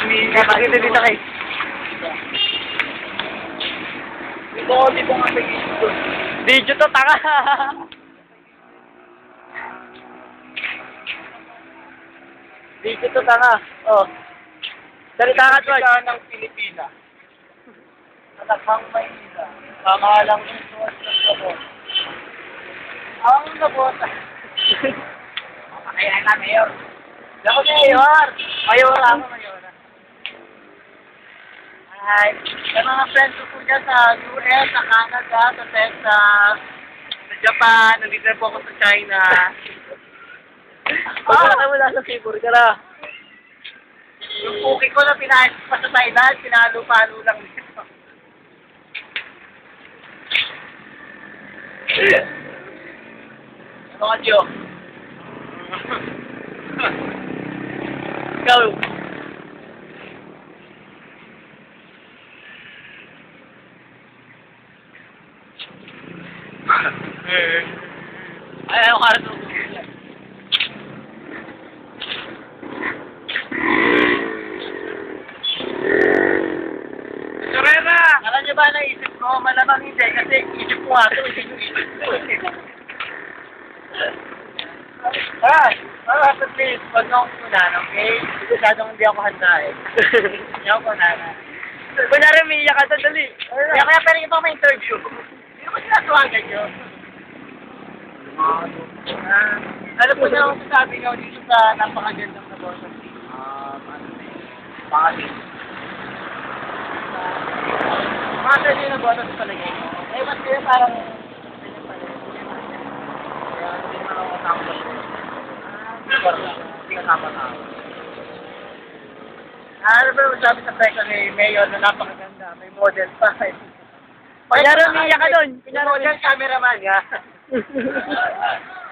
Pakita dito kay. Di ko nga nag-iisip. Video to, tanga. Video to, tanga. Oh. Salita ka, Tol. Ng Pilipinas. Talagang Maynila. Pamahalang influence ng labot. Ang labota. Kaya na, Mayor. Ako, Mayor. Mayor Ako, Mayor. Ay, sa mga friends ko po dyan sa US, sa Canada, sa Texas, sa Japan, nandito na po ako sa China. Pagkala mo nasa Sibur ka na. Yung puki ko na pinahit pa sa Thailand, pinalo-palo lang dito. Mga joke. Ikaw. Ayaw ka rin. Sorera! Alam niyo ba naisip ko? Malamang hindi kasi isip ko nga ito, isip ko. Please, wag na akong kunan, okay? Masyadong hindi ako handa eh. Hindi ako kunan. Kunyari, may iyak ka sa dali. Kaya pwede ito may interview. Hindi ko sinasuwagan yun. Alam po na akong sasabi nyo dito sa napakagandang na boss of mga sa'yo na boss sa palagay mo. Eh, ba't kayo parang ganyan pala? Kaya hindi naman ako nakapag hindi ka nakapag ano ba sabi sa pressure ni Mayor na napakaganda? May model pa. Kunyari, may iyak ka doon. Kunyari, model cameraman nga.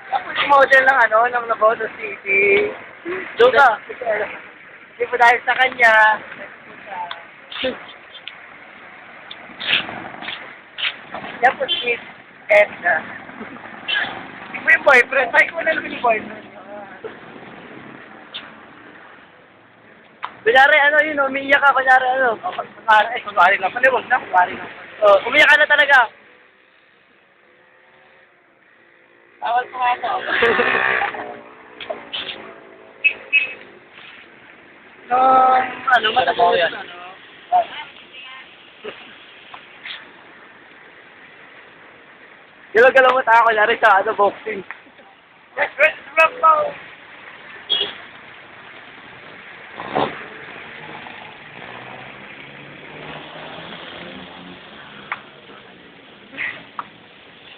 Ako yung model ng ano, ng Naboto City. Doon ka. Hindi po dahil sa kanya. Yan po si Edna. Hindi po yung boyfriend. Ay, ko na naman yung boyfriend. Kunyari, ano yun, umiiyak ka, kunyari, ano. Kunwari lang pala, huwag na. Kunwari lang. Oh, umiiyak ka na talaga. Bawal po nga ito. Ano, matapos yan. Galaw-galaw mo tayo, kunyari sa, ano, boxing. Let's rock